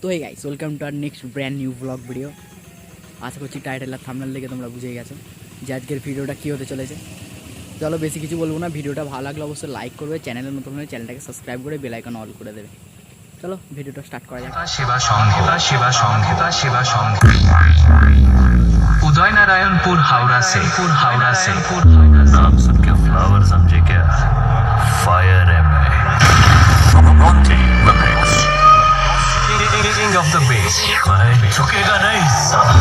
তো এই guys, welcome to আর next brand new blog video. আশা করছি টাইটেল আর থাম্বনেল দেখে তোমরা বুঝেই গেছো যে আজকের ভিডিওটা কী হতে চলেছে। চলো বেশি কিছু বলবো না, ভিডিওটা ভালো লাগলে অবশ্যই লাইক করবে, চ্যানেলে নতুন হলে চ্যানেলটাকে সাবস্ক্রাইব করে বেল আইকন অল করে দেবে। চলো ভিডিওটা স্টার্ট করা যাক। সেবা সংঘ उदयनारायणपुर हावड़ा से नाम सुन के फ्लावर समझे क्या? फायर है मैं। King of the bass, मैं झुकेगा नहीं साला।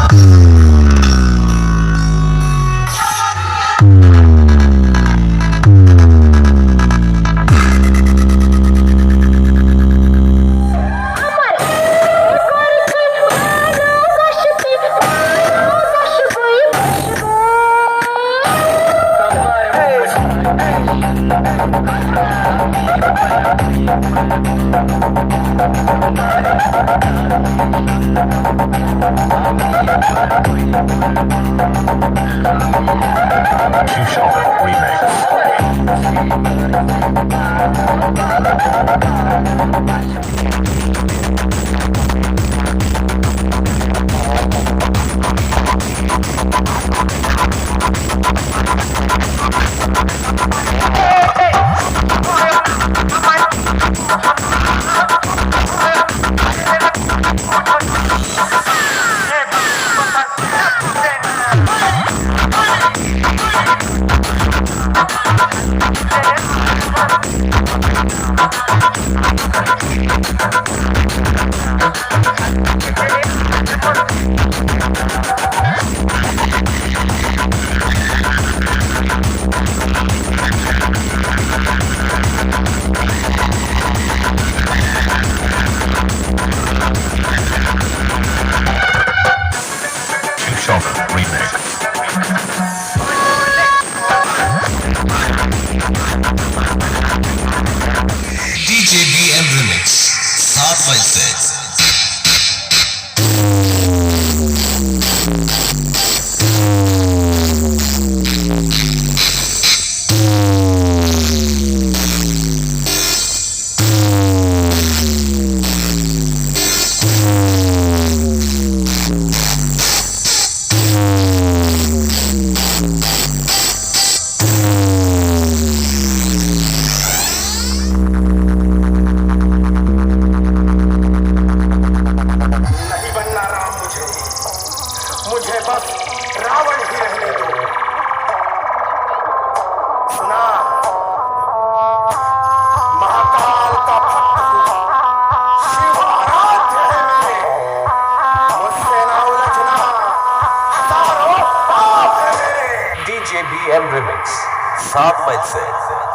DJBM Remix 7x6 मुझे बस रावण ही रहने दो। सुना, महाकाल का भक्त हुआ, शिव आराध्य है मेरे, मुझसे ना उलझना, हजारों पाप है मेरे। DJBM Remix 7x6